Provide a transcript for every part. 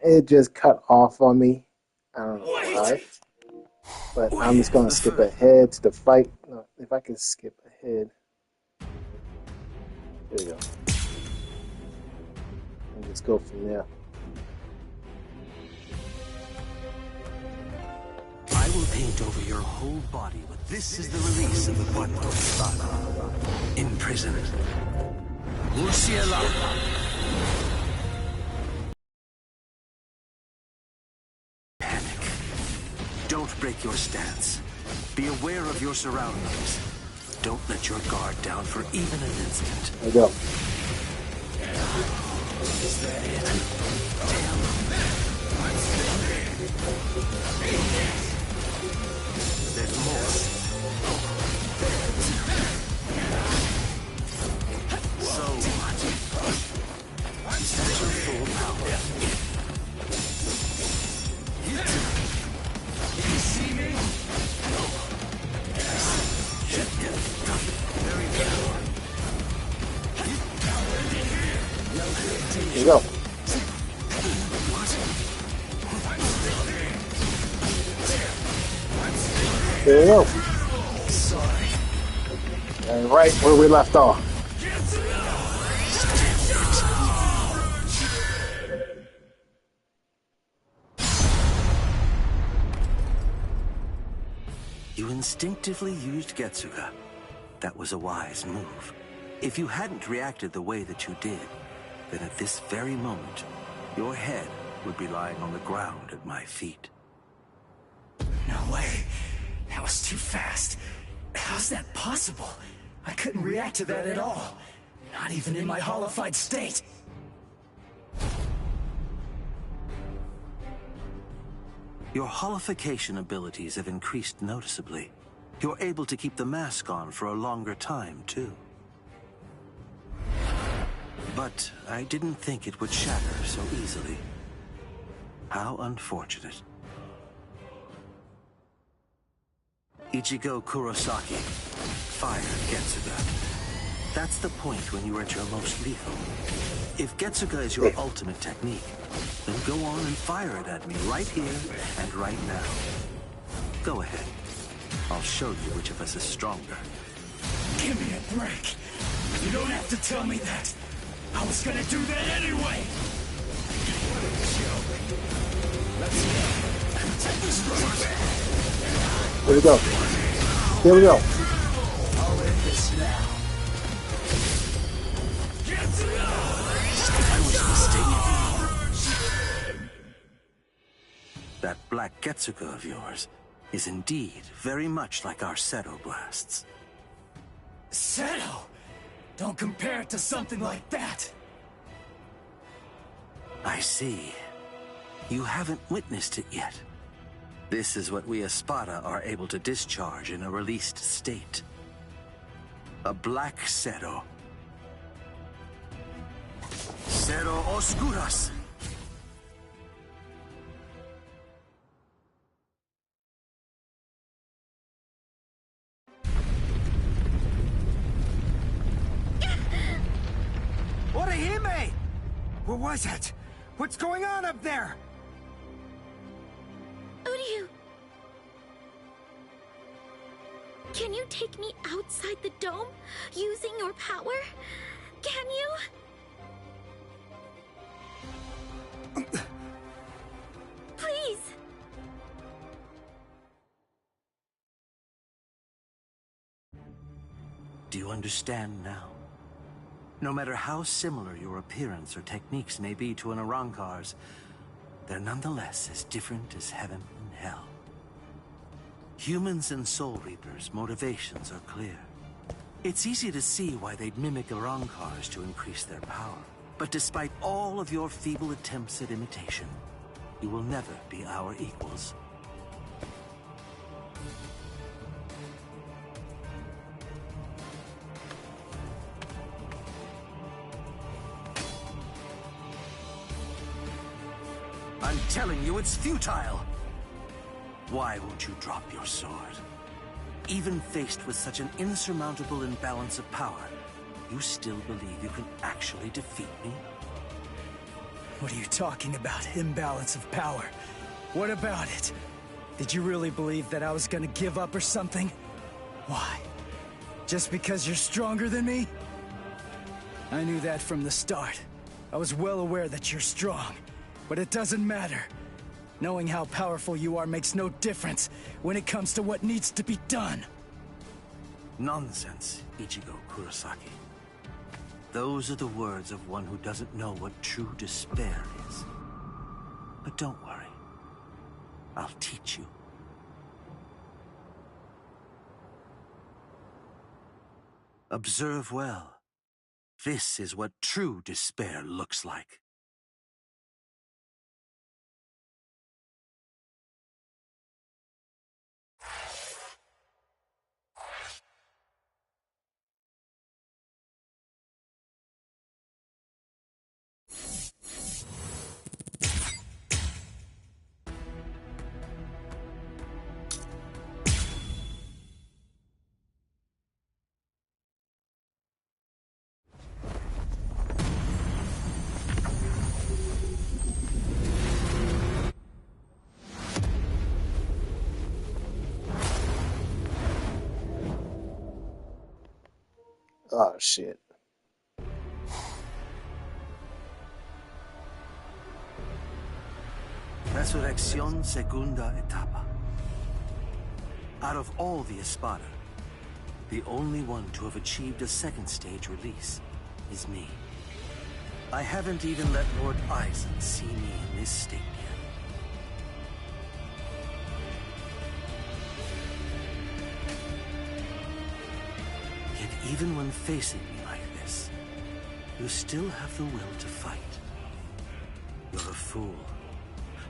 it just cut off on me. I don't know why. But I'm just gonna skip ahead to the fight. No, if I can skip ahead. There we go. And just go from there. I will paint over your whole body with this is the release of the Quantum Spada. Imprisoned. Rukia. Panic. Don't break your stance. Be aware of your surroundings. Don't let your guard down for even an instant. There we go. Is that it? Damn. There's more. So much. Is that your full power? Can you see me? Very good. There we go. There we go. Sorry. And right where we left off. You instinctively used Getsuga. That was a wise move. If you hadn't reacted the way that you did, then at this very moment, your head would be lying on the ground at my feet. No way. That was too fast. How's that possible? I couldn't react to that at all. Not even in my hollified state. Your holification abilities have increased noticeably. You're able to keep the mask on for a longer time, too. But I didn't think it would shatter so easily. How unfortunate. Ichigo Kurosaki, fire Getsuga. That's the point when you are at your most lethal. If Getsuga is your ultimate technique, then go on and fire it at me right here and right now. Go ahead. I'll show you which of us is stronger. Give me a break. You don't have to tell me that. I was gonna do that anyway. Let's go. Take this first. There we go. Here we go. I'll end this now. I was mistaken. That black Getsuga of yours is indeed very much like our Seto blasts. Seto? Don't compare it to something like that. I see. You haven't witnessed it yet. This is what we Espada are able to discharge in a released state. A black Seto. Seto Oscuras. Orihime! What was it? What's going on up there? Uryu! Can you take me outside the dome, using your power? Can you? Please! Do you understand now? No matter how similar your appearance or techniques may be to an Arrancar's, they're nonetheless as different as heaven and hell. Humans and Soul Reapers' motivations are clear. It's easy to see why they'd mimic Arrancars to increase their power. But despite all of your feeble attempts at imitation, you will never be our equals. I'm telling you, it's futile! Why won't you drop your sword? Even faced with such an insurmountable imbalance of power, you still believe you can actually defeat me? What are you talking about? Imbalance of power. What about it? Did you really believe that I was gonna give up or something? Why? Just because you're stronger than me? I knew that from the start. I was well aware that you're strong, but it doesn't matter. Knowing how powerful you are makes no difference when it comes to what needs to be done. Nonsense, Ichigo Kurosaki. Those are the words of one who doesn't know what true despair is. But don't worry. I'll teach you. Observe well. This is what true despair looks like. Oh shit. Resurrección Segunda Etapa. Out of all the Espada, the only one to have achieved a second stage release is me. I haven't even let Lord Aizen see me in this state yet. Yet even when facing me like this, you still have the will to fight. You're a fool.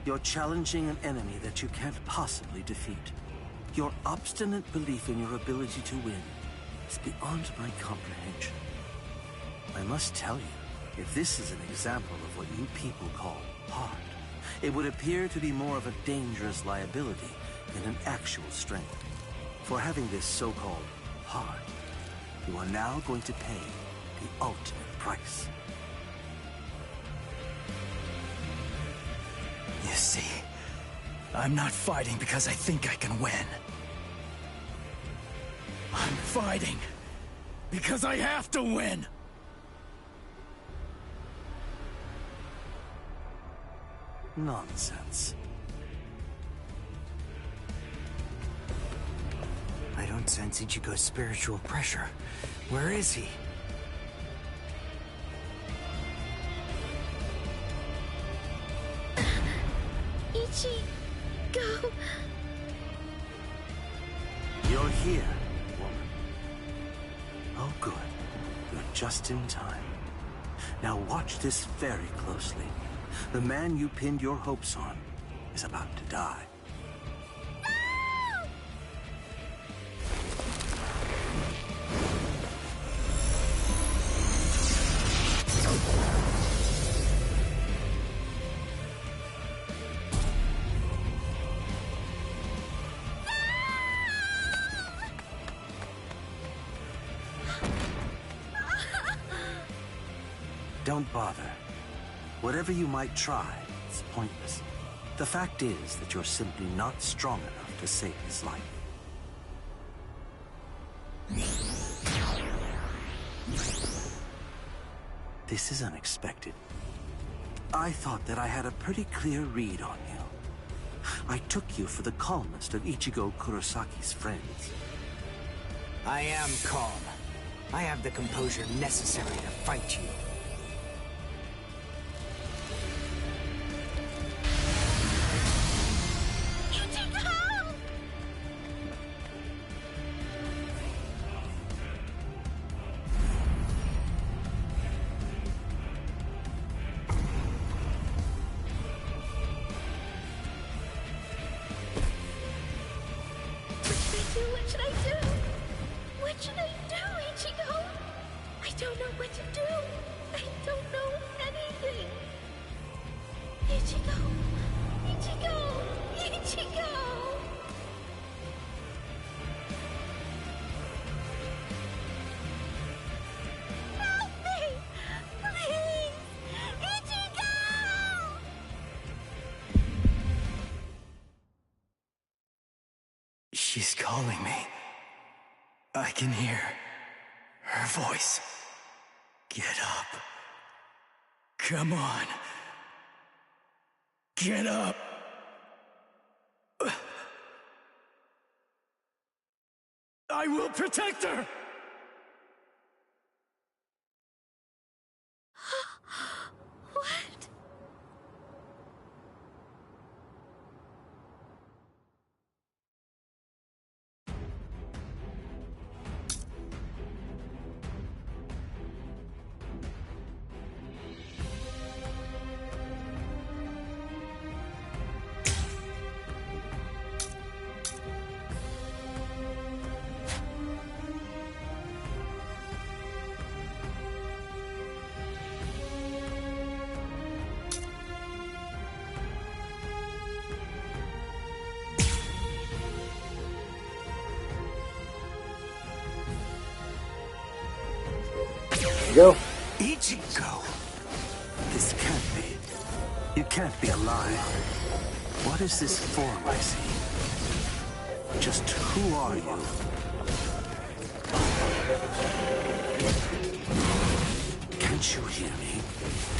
You're challenging an enemy that you can't possibly defeat. Your obstinate belief in your ability to win is beyond my comprehension. I must tell you, if this is an example of what you people call heart, it would appear to be more of a dangerous liability than an actual strength. For having this so-called heart, you are now going to pay the ultimate price. You see, I'm not fighting because I think I can win. I'm fighting because I have to win! Nonsense. I don't sense Ichigo's spiritual pressure. Where is he? Ichigo. You're here, woman. Oh, good. You're just in time. Now watch this very closely. The man you pinned your hopes on is about to die. Don't bother. Whatever you might try, it's pointless. The fact is that you're simply not strong enough to save his life. This is unexpected. I thought that I had a pretty clear read on you. I took you for the calmest of Ichigo Kurosaki's friends. I am calm. I have the composure necessary to fight you. What should I do? What should I do, Ichigo? I don't know what to do. She's calling me. I can hear her voice. Get up. Come on. Get up. I will protect her! What? Go. Ichigo! This can't be. You can't be alive. What is this form I see? Just who are you? Can't you hear me?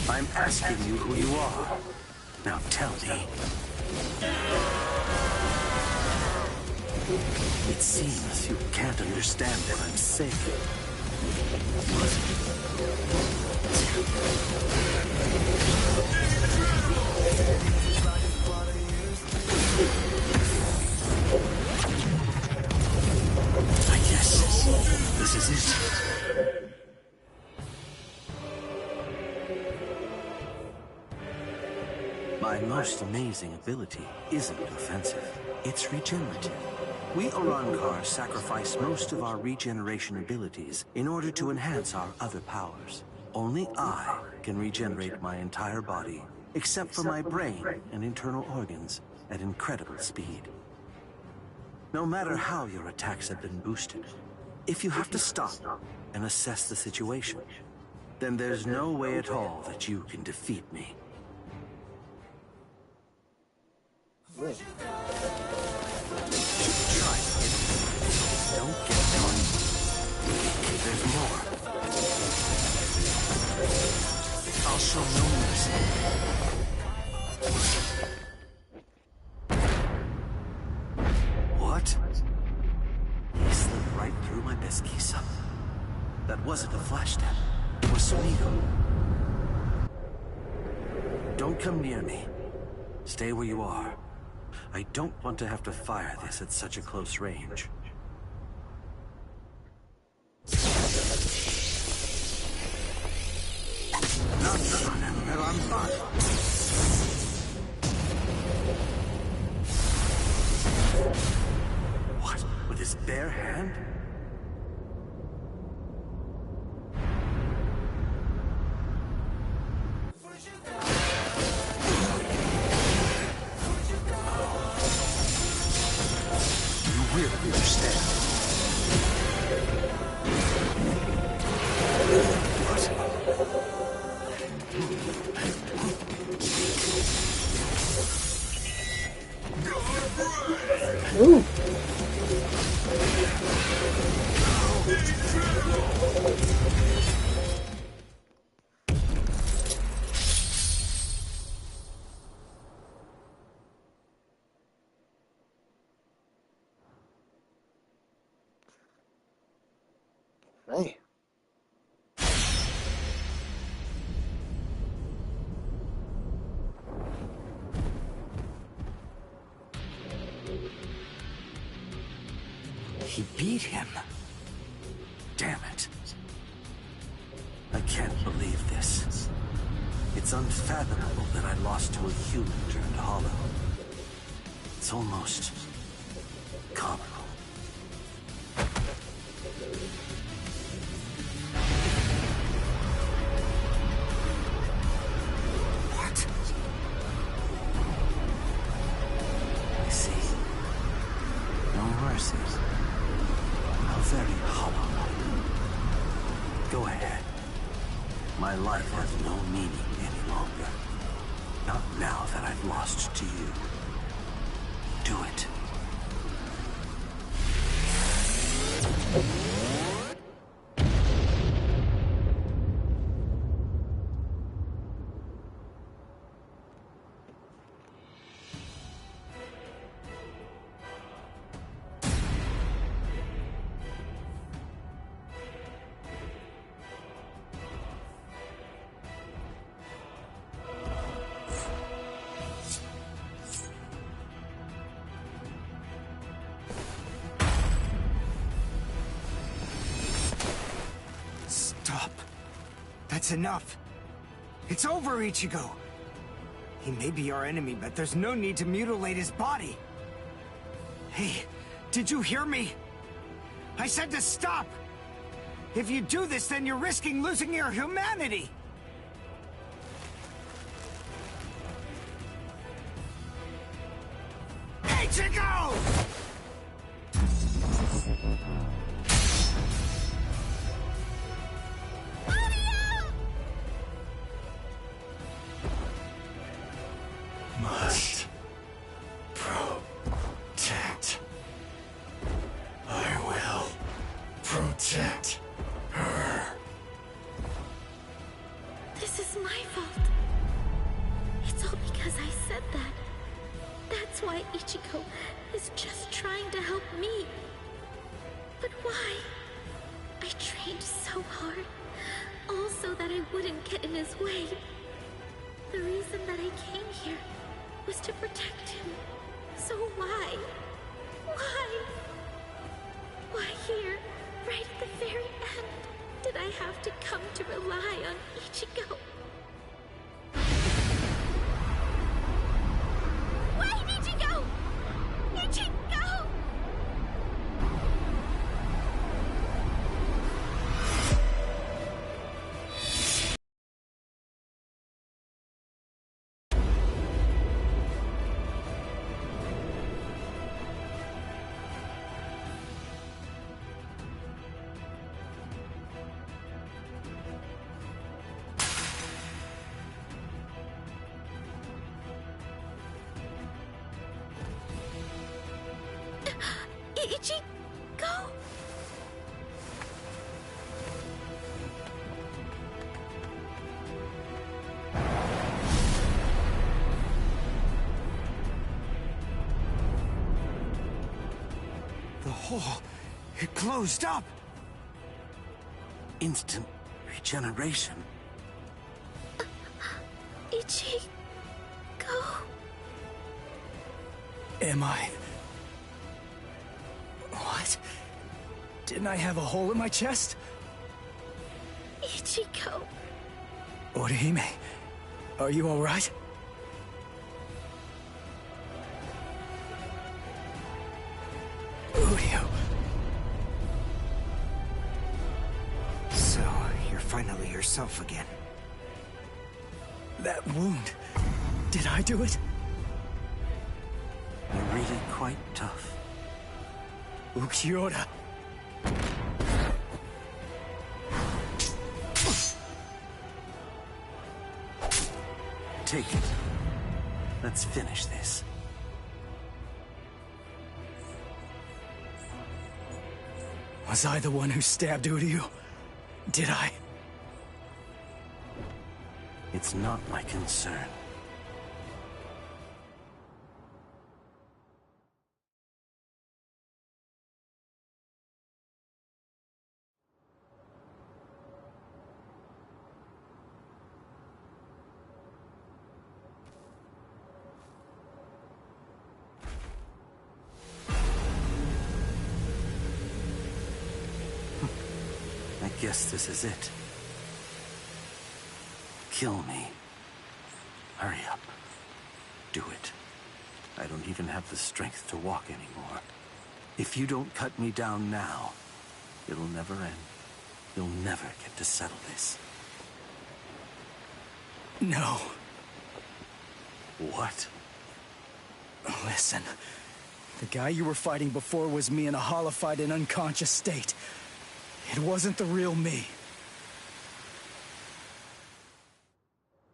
I'm asking you who you are. Now tell me. It seems you can't understand what I'm saying. I guess this is it. My most amazing ability isn't offensive. It's regenerative. We Orankar sacrifice most of our regeneration abilities in order to enhance our other powers. Only I can regenerate my entire body, except for my brain and internal organs, at incredible speed. No matter how your attacks have been boosted, if you have to stop and assess the situation, then there's no way at all that you can defeat me. Wait. Try it. Don't get caught. There's more. I'll show no mercy. What? He slipped right through my pesquisa. That wasn't a flash step. It was Sonigo. Don't come near me. Stay where you are. I don't want to have to fire this at such a close range. What? With his bare hand? Ooh. Hey. He beat him. Damn it. I can't believe this. It's unfathomable that I lost to a human turned hollow. It's almost comical. What? I see. No mercy. A very hollow one. Go ahead. My life has no meaning any longer. Not now that I've lost to you. Do it. That's enough. It's over, Ichigo. He may be our enemy, but there's no need to mutilate his body. Hey, did you hear me? I said to stop! If you do this, then you're risking losing your humanity! Ichigo! Must protect. I will protect her. This is my fault. It's all because I said that. That's why Ichigo is just trying to help me. But why? I trained so hard, all so that I wouldn't get in his way. The reason that I came here was to protect him. So why? Why? Why here, right at the very end, did I have to come to rely on Ichigo? Wait, Ichigo! Ichigo! Ichigo? The hole, it closed up! Instant regeneration. Ichigo? Am I? What? Didn't I have a hole in my chest? Ichigo? Orihime, are you alright? Uryu. So, you're finally yourself again. That wound. Did I do it? You're really quite tough. Ukiura. Take it. Let's finish this. Was I the one who stabbed Uryu? Did I? It's not my concern. I guess this is it. Kill me. Hurry up. Do it. I don't even have the strength to walk anymore. If you don't cut me down now, it'll never end. You'll never get to settle this. No. What? Listen. The guy you were fighting before was me in a hollified and unconscious state. It wasn't the real me.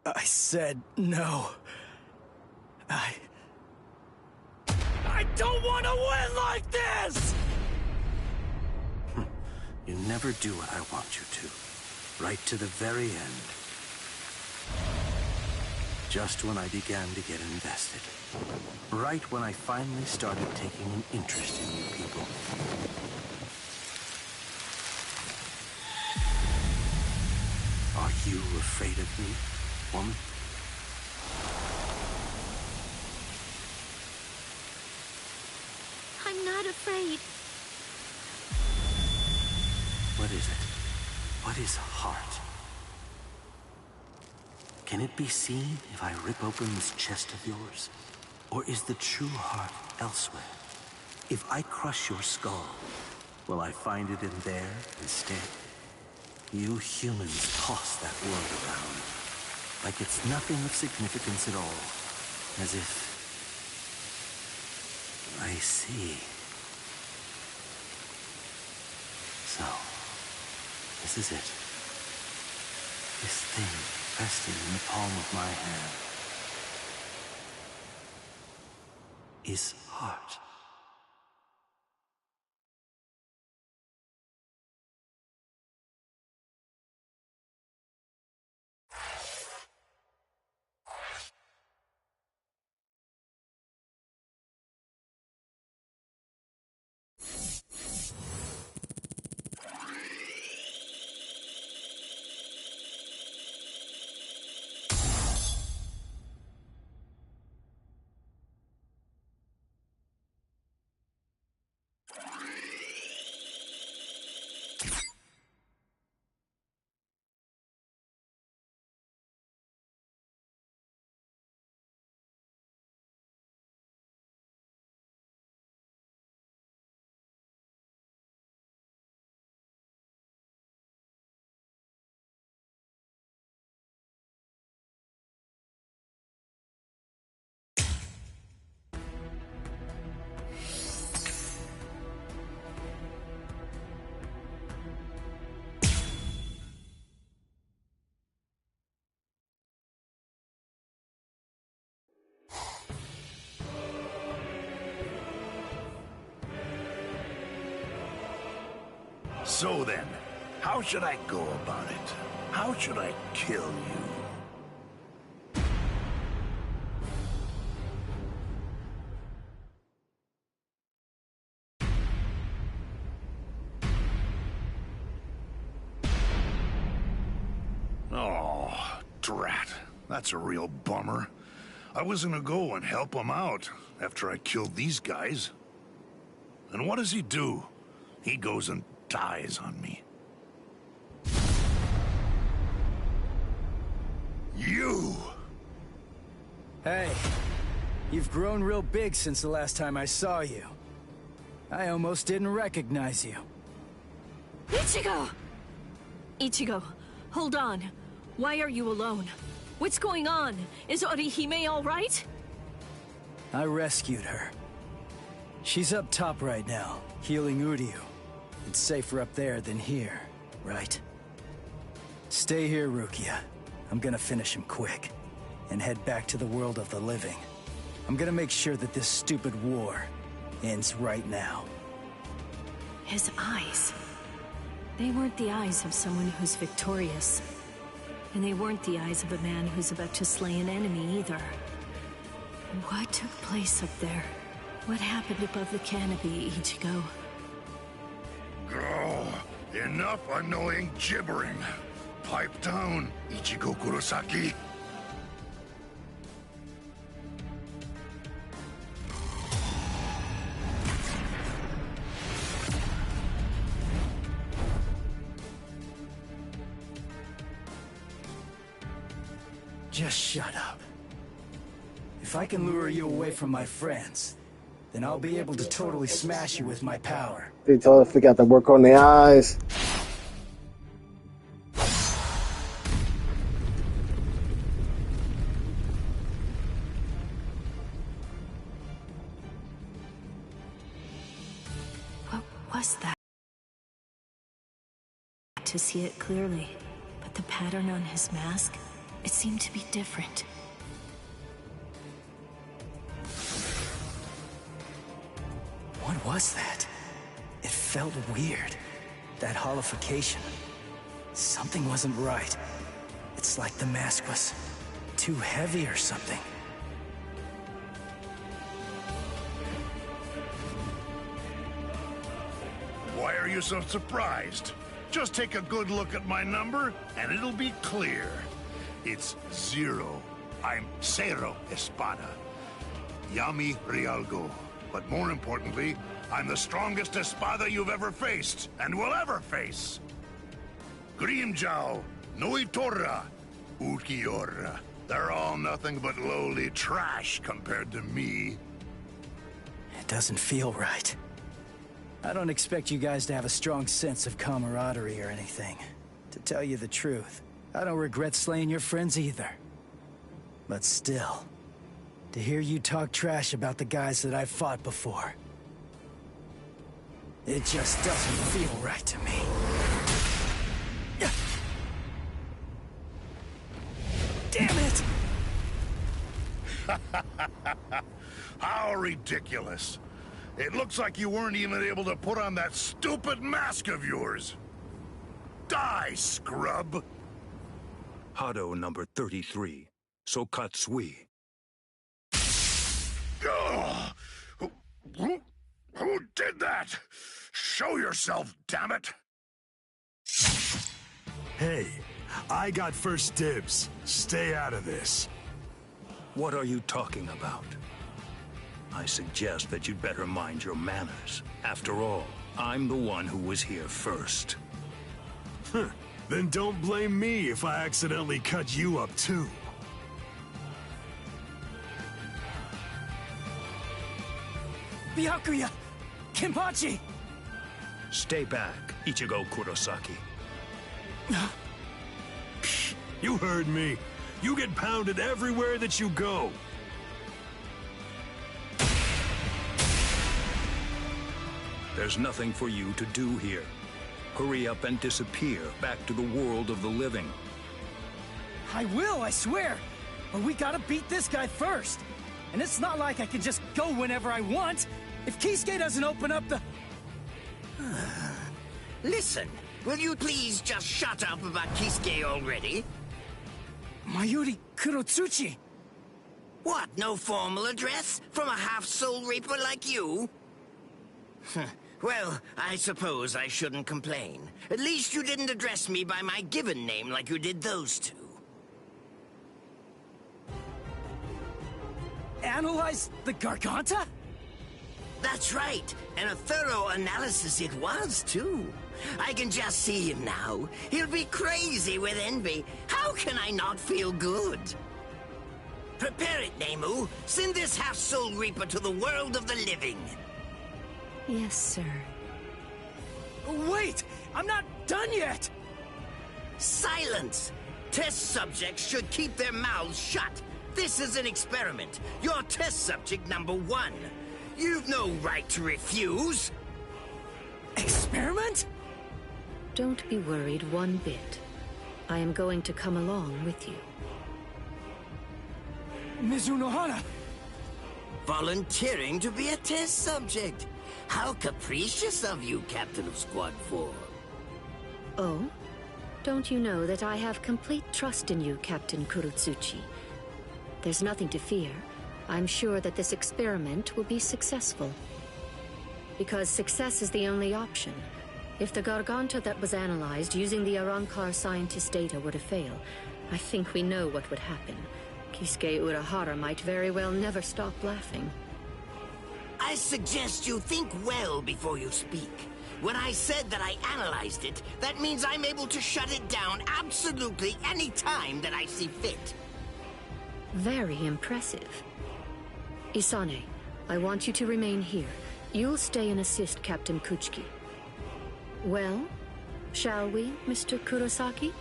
I said no. I don't want to win like this! You never do what I want you to. Right to the very end. Just when I began to get invested. Right when I finally started taking an interest in you people. Are you afraid of me, woman? I'm not afraid. What is it? What is heart? Can it be seen if I rip open this chest of yours? Or is the true heart elsewhere? If I crush your skull, will I find it in there instead? You humans toss that world around, like it's nothing of significance at all. As if... I see. So, this is it. This thing resting in the palm of my hand is heart. So then, how should I go about it? How should I kill you? Oh, drat. That's a real bummer. I was gonna go and help him out after I killed these guys. And what does he do? He goes and dies on me. You! Hey, you've grown real big since the last time I saw you. I almost didn't recognize you. Ichigo! Ichigo, hold on. Why are you alone? What's going on? Is Orihime all right? I rescued her. She's up top right now, healing Uryu. It's safer up there than here, right? Stay here, Rukia. I'm gonna finish him quick, and head back to the world of the living. I'm gonna make sure that this stupid war ends right now. His eyes. They weren't the eyes of someone who's victorious. And they weren't the eyes of a man who's about to slay an enemy either. What took place up there? What happened above the canopy, Ichigo? Oh, enough annoying gibbering. Pipe down, Ichigo Kurosaki. Just shut up. If I can lure you away from my friends, then I'll be able to totally smash you with my power. They told us we got to work on the eyes. What was that? To see it clearly, but the pattern on his mask, it seemed to be different. What was that? It felt weird. That holification. Something wasn't right. It's like the mask was too heavy or something. Why are you so surprised? Just take a good look at my number, and it'll be clear. It's 0. I'm Cero Espada. Yami Realgo. But more importantly, I'm the strongest Espada you've ever faced, and will ever face. Grimmjow, Noitora, Ukiora. They're all nothing but lowly trash compared to me. It doesn't feel right. I don't expect you guys to have a strong sense of camaraderie or anything. To tell you the truth, I don't regret slaying your friends either. But still, to hear you talk trash about the guys that I've fought before, it just doesn't feel right to me. Damn it! How ridiculous. It looks like you weren't even able to put on that stupid mask of yours. Die, scrub! Hado number 33, Sokatsui. Who did that? Show yourself, damn it! Hey, I got first dibs. Stay out of this. What are you talking about? I suggest that you'd better mind your manners. After all, I'm the one who was here first. Then don't blame me if I accidentally cut you up too. Byakuya! Kenpachi! Stay back, Ichigo Kurosaki. You heard me. You get pounded everywhere that you go. There's nothing for you to do here. Hurry up and disappear back to the world of the living. I will, I swear! But we gotta beat this guy first! And it's not like I can just go whenever I want! If Kisuke doesn't open up the... Listen, will you please just shut up about Kisuke already? Mayuri Kurotsuchi! What, no formal address? From a half-soul reaper like you? Well, I suppose I shouldn't complain. At least you didn't address me by my given name like you did those two. Analyze the Garganta? That's right, and a thorough analysis it was, too. I can just see him now. He'll be crazy with envy. How can I not feel good? Prepare it, Nemu. Send this half-soul reaper to the world of the living. Yes, sir. Wait! I'm not done yet! Silence! Test subjects should keep their mouths shut. This is an experiment. You're test subject number 1. You've no right to refuse. Experiment? Don't be worried one bit. I am going to come along with you. Mizunohana! Volunteering to be a test subject. How capricious of you, Captain of Squad 4. Oh? Don't you know that I have complete trust in you, Captain Kurotsuchi? There's nothing to fear. I'm sure that this experiment will be successful. Because success is the only option. If the Garganta that was analyzed using the Arrancar scientist data were to fail, I think we know what would happen. Kisuke Urahara might very well never stop laughing. I suggest you think well before you speak. When I said that I analyzed it, that means I'm able to shut it down absolutely any time that I see fit. Very impressive. Isane, I want you to remain here. You'll stay and assist Captain Kuchiki. Well, shall we, Mr. Kurosaki?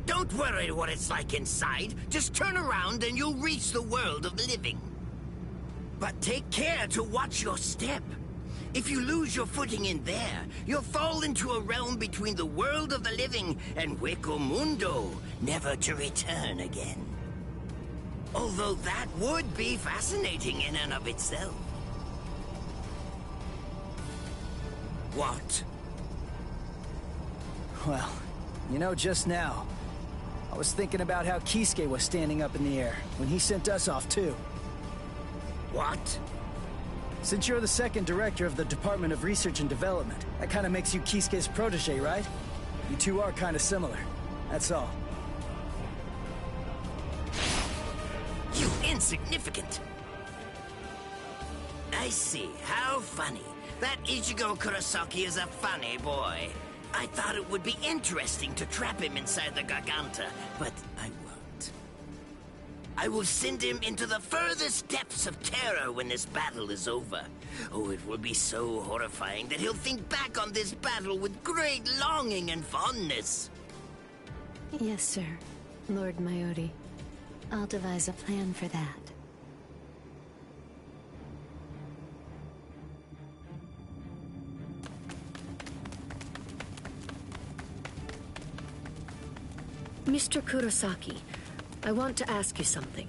Don't worry what it's like inside. Just turn around and you'll reach the world of the living. But take care to watch your step. If you lose your footing in there, you'll fall into a realm between the world of the living and Hueco Mundo, never to return again. Although that would be fascinating in and of itself. What? Well, you know, just now, I was thinking about how Kisuke was standing up in the air when he sent us off too. What? Since you're the second director of the Department of Research and Development, that kind of makes you Kisuke's protege, right? You two are kind of similar. That's all. You insignificant! I see. How funny. That Ichigo Kurosaki is a funny boy. I thought it would be interesting to trap him inside the Garganta, but I won't. I will send him into the furthest depths of terror when this battle is over. Oh, it will be so horrifying that he'll think back on this battle with great longing and fondness. Yes, sir. Lord Mayuri. I'll devise a plan for that. Mr. Kurosaki, I want to ask you something.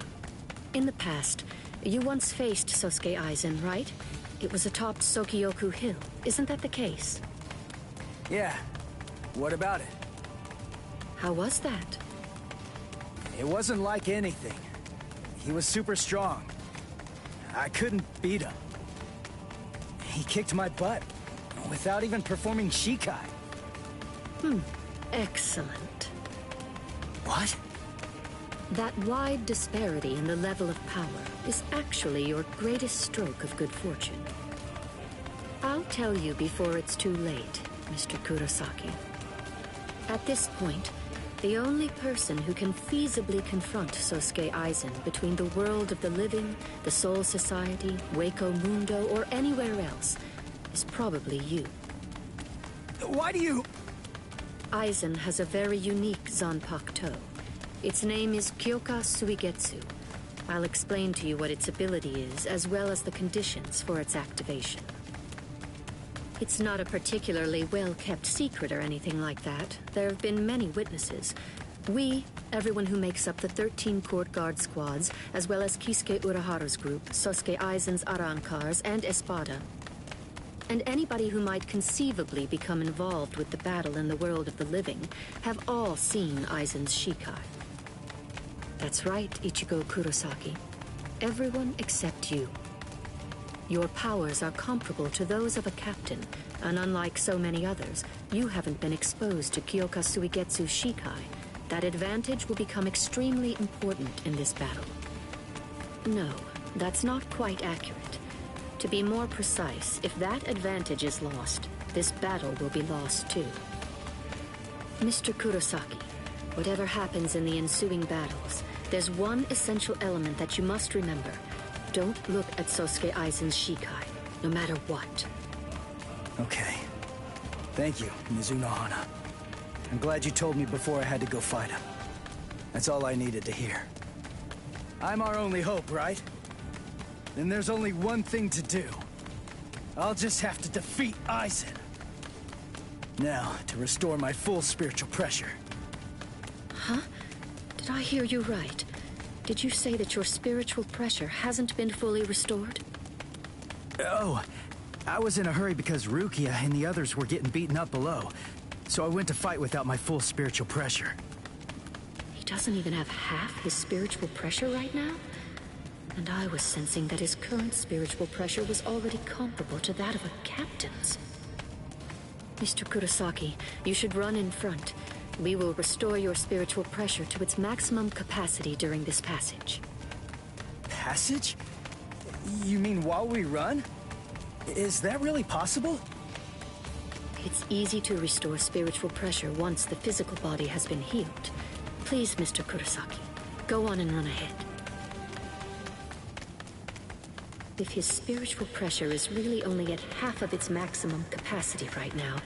In the past, you once faced Sosuke Aizen, right? It was atop Sokyoku Hill. Isn't that the case? Yeah. What about it? How was that? It wasn't like anything. He was super strong. I couldn't beat him. He kicked my butt without even performing Shikai. Excellent. What? That wide disparity in the level of power is actually your greatest stroke of good fortune. I'll tell you before it's too late, Mr. Kurosaki. At this point, the only person who can feasibly confront Sosuke Aizen between the world of the living, the Soul Society, Waco Mundo, or anywhere else is probably you. Why do you... Aizen has a very unique Zanpakuto. Its name is Kyoka Suigetsu. I'll explain to you what its ability is, as well as the conditions for its activation. It's not a particularly well-kept secret or anything like that. There have been many witnesses. We, everyone who makes up the 13 court guard squads, as well as Kisuke Uraharu's group, Sosuke Aizen's Arankars, and Espada, and anybody who might conceivably become involved with the battle in the world of the living, have all seen Aizen's Shikai. That's right, Ichigo Kurosaki. Everyone except you. Your powers are comparable to those of a captain, and unlike so many others, you haven't been exposed to Kyoka Suigetsu's Shikai. That advantage will become extremely important in this battle. No, that's not quite accurate. To be more precise, if that advantage is lost, this battle will be lost too. Mr. Kurosaki, whatever happens in the ensuing battles, there's one essential element that you must remember. Don't look at Sosuke Aizen's Shikai, no matter what. Okay. Thank you, Mizuno Hana. I'm glad you told me before I had to go fight him. That's all I needed to hear. I'm our only hope, right? Then there's only one thing to do. I'll just have to defeat Aizen. Now, to restore my full spiritual pressure. Huh? Did I hear you right? Did you say that your spiritual pressure hasn't been fully restored? Oh, I was in a hurry because Rukia and the others were getting beaten up below. So I went to fight without my full spiritual pressure. He doesn't even have half his spiritual pressure right now? And I was sensing that his current spiritual pressure was already comparable to that of a captain's. Mr. Kurosaki, you should run in front. We will restore your spiritual pressure to its maximum capacity during this passage. Passage? You mean while we run? Is that really possible? It's easy to restore spiritual pressure once the physical body has been healed. Please, Mr. Kurosaki, go on and run ahead. If his spiritual pressure is really only at half of its maximum capacity right now,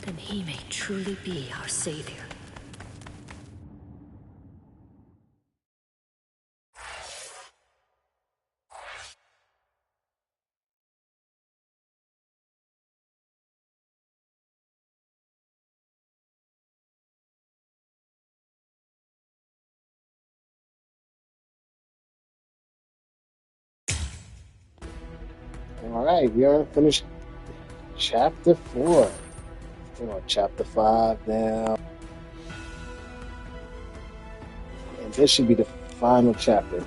then he may truly be our savior. Alright, we are finished chapter 4. We're on chapter 5 now. And this should be the final chapter.